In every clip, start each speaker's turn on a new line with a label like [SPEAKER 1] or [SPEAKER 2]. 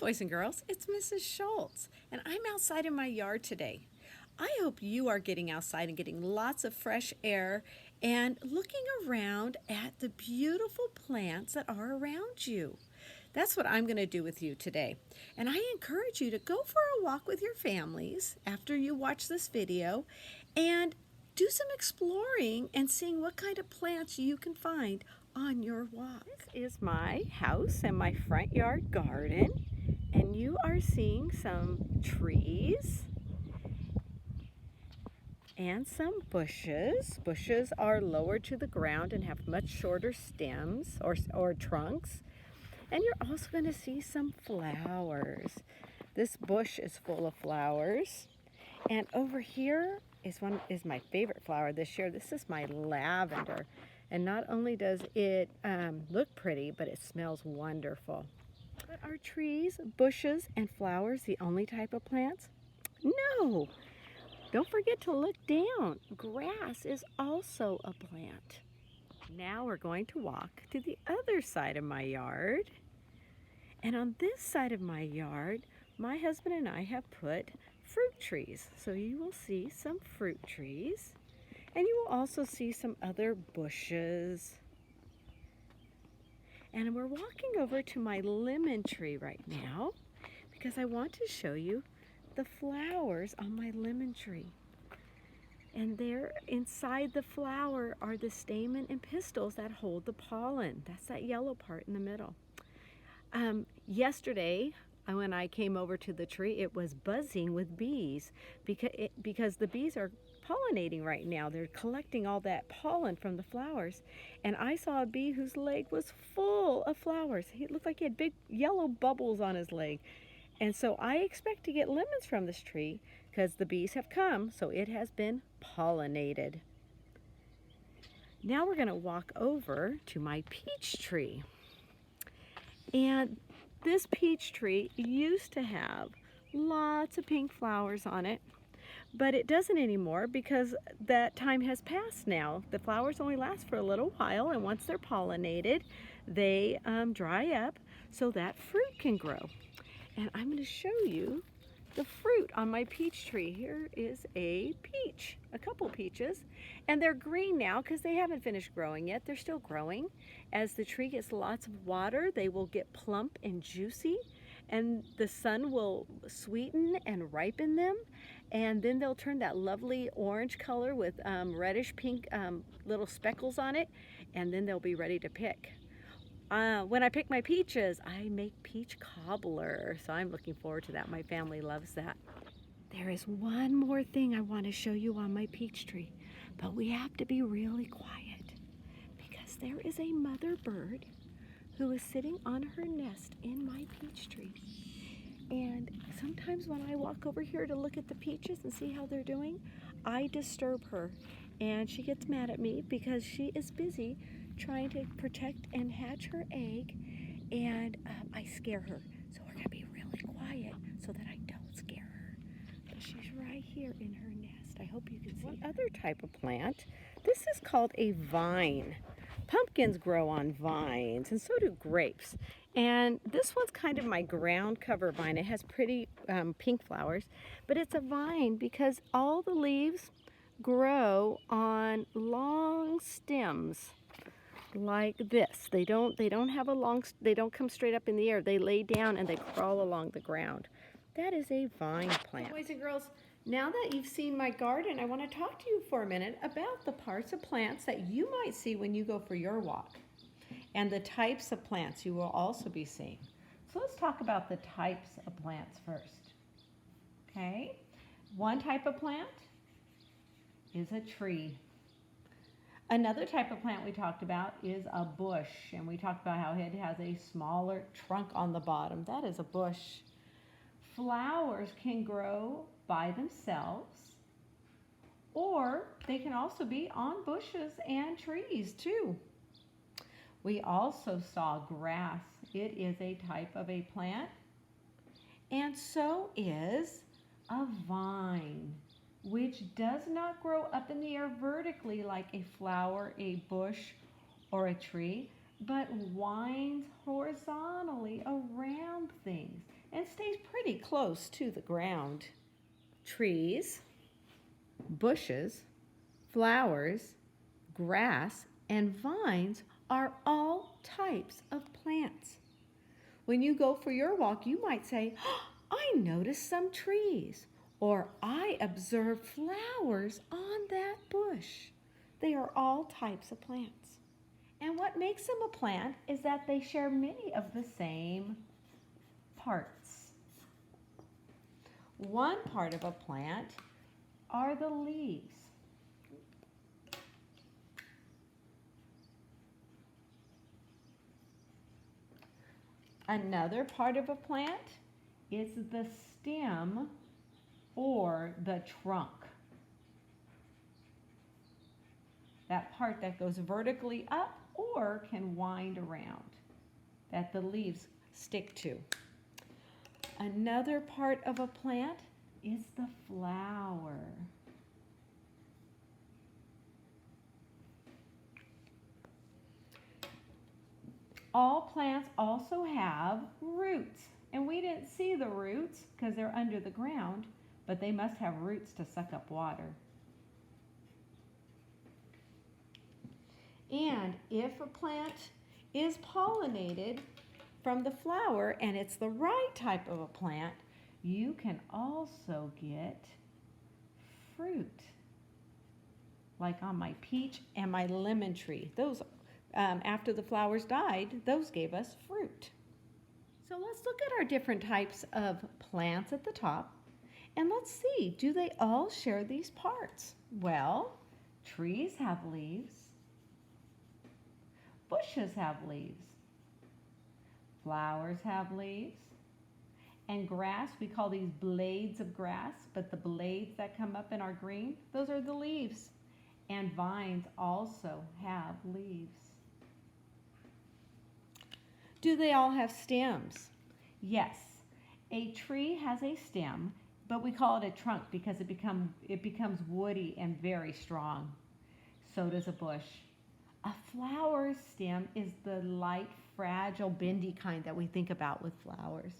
[SPEAKER 1] boys and girls, it's Mrs. Schultz, and I'm outside in my yard today. I hope you are getting outside and getting lots of fresh air and looking around at the beautiful plants that are around you. That's what I'm going to do with you today. And I encourage you to go for a walk with your families after you watch this video and do some exploring and seeing what kind of plants you can find on your walk. This is my house and my front yard garden, and you are seeing some trees and some bushes. Bushes are lower to the ground and have much shorter stems or trunks. And you're also going to see some flowers. This bush is full of flowers. And over here is my favorite flower this year. This is my lavender. And not only does it look pretty, but it smells wonderful. But are trees, bushes, and flowers the only type of plants? No. Don't forget to look down. Grass is also a plant. Now we're going to walk to the other side of my yard. And on this side of my yard, my husband and I have put fruit trees. So you will see some fruit trees. And you will also see some other bushes. And we're walking over to my lemon tree right now because I want to show you the flowers on my lemon tree. And there inside the flower are the stamen and pistils that hold the pollen. That's that yellow part in the middle. Yesterday, when I came over to the tree, it was buzzing with bees because the bees are pollinating right now. They're collecting all that pollen from the flowers. And I saw a bee whose leg was full of flowers. He looked like he had big yellow bubbles on his leg. And so I expect to get lemons from this tree because the bees have come, so it has been pollinated. Now we're going to walk over to my peach tree. And this peach tree used to have lots of pink flowers on it, but it doesn't anymore because that time has passed now. The flowers only last for a little while, and once they're pollinated, they dry up so that fruit can grow. And I'm going to show you the fruit on my peach tree. Here is a peach, a couple peaches, and they're green now because they haven't finished growing yet. They're still growing. As the tree gets lots of water, they will get plump and juicy, and the sun will sweeten and ripen them, and then they'll turn that lovely orange color with reddish pink little speckles on it, and then they'll be ready to pick. When I pick my peaches, I make peach cobbler, so I'm looking forward to that. My family loves that. There is one more thing I want to show you on my peach tree, but we have to be really quiet because there is a mother bird who is sitting on her nest in my peach tree. And sometimes when I walk over here to look at the peaches and see how they're doing, I disturb her, and she gets mad at me because she is busy trying to protect and hatch her egg, and I scare her. So we're going to be really quiet so that I don't scare her. But she's right here in her nest. I hope you can see. One other type of plant, this is called a vine. Pumpkins grow on vines, and so do grapes. And this one's kind of my ground cover vine. It has pretty pink flowers, but it's a vine because all the leaves grow on long stems like this. They don't have they don't come straight up in the air. They lay down and they crawl along the ground. That is a vine plant. Boys and girls, now that you've seen my garden, I want to talk to you for a minute about the parts of plants that you might see when you go for your walk, and the types of plants you will also be seeing. So let's talk about the types of plants first. Okay? One type of plant is a tree. Another type of plant we talked about is a bush, and we talked about how it has a smaller trunk on the bottom. That is a bush. Flowers can grow by themselves, or they can also be on bushes and trees too. We also saw grass. It is a type of a plant, and so is a vine, which does not grow up in the air vertically like a flower, a bush, or a tree, but winds horizontally around things. and stays pretty close to the ground. Trees, bushes, flowers, grass, and vines are all types of plants. When you go for your walk, you might say, "Oh, I noticed some trees," or "I observed flowers on that bush." They are all types of plants. And what makes them a plant is that they share many of the same parts. One part of a plant are the leaves. Another part of a plant is the stem or the trunk. That part that goes vertically up or can wind around, that the leaves stick to. Another part of a plant is the flower. All plants also have roots, and we didn't see the roots because they're under the ground, but they must have roots to suck up water. And if a plant is pollinated from the flower and it's the right type of a plant, you can also get fruit. Like on my peach and my lemon tree. Those, after the flowers died, those gave us fruit. So let's look at our different types of plants at the top. And let's see, do they all share these parts? Well, trees have leaves. Bushes have leaves. Flowers have leaves. And grass, we call these blades of grass, but the blades that come up in our green, those are the leaves. And vines also have leaves. Do they all have stems? Yes. A tree has a stem, but we call it a trunk because it becomes woody and very strong. So does a bush. A flower stem is the light, fragile, bendy kind that we think about with flowers.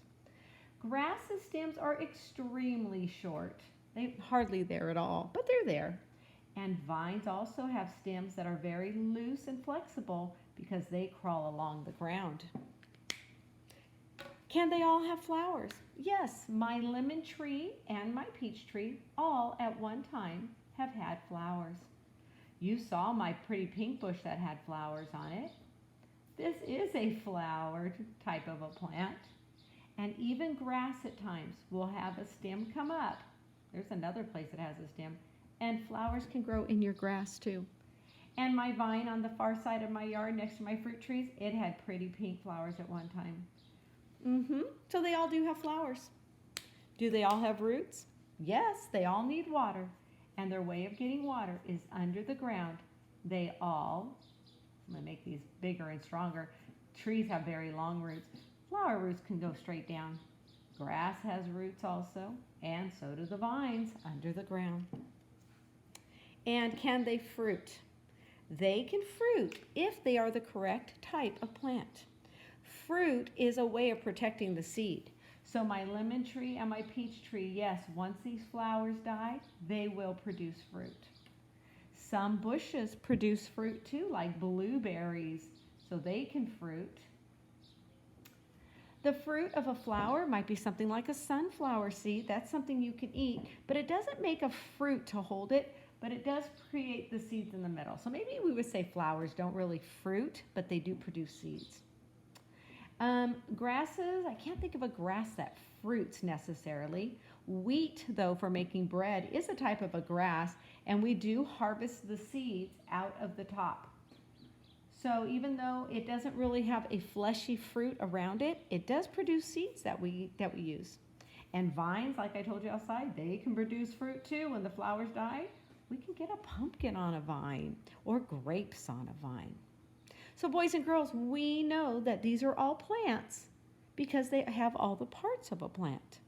[SPEAKER 1] Grass's stems are extremely short. They're hardly there at all, but they're there. And vines also have stems that are very loose and flexible because they crawl along the ground. Can they all have flowers? Yes, my lemon tree and my peach tree all at one time have had flowers. You saw my pretty pink bush that had flowers on it. This is a flowered type of a plant. And even grass at times will have a stem come up. There's another place that has a stem. And flowers can grow in your grass too. And my vine on the far side of my yard next to my fruit trees, it had pretty pink flowers at one time. So they all do have flowers. Do they all have roots? Yes, they all need water. And their way of getting water is under the ground. They all, I'm going to make these bigger and stronger. Trees have very long roots. Flower roots can go straight down. Grass has roots also, and so do the vines under the ground. And can they fruit? They can fruit if they are the correct type of plant. Fruit is a way of protecting the seed. So my lemon tree and my peach tree, yes, once these flowers die, they will produce fruit. Some bushes produce fruit too, like blueberries, so they can fruit. The fruit of a flower might be something like a sunflower seed. That's something you can eat, but it doesn't make a fruit to hold it, but it does create the seeds in the middle. So maybe we would say flowers don't really fruit, but they do produce seeds. Grasses, I can't think of a grass that fruits necessarily. Wheat, though, for making bread is a type of a grass, and we do harvest the seeds out of the top. So even though it doesn't really have a fleshy fruit around it, it does produce seeds that we use. And vines, like I told you outside, they can produce fruit too. When the flowers die, we can get a pumpkin on a vine or grapes on a vine. So boys and girls, we know that these are all plants because they have all the parts of a plant.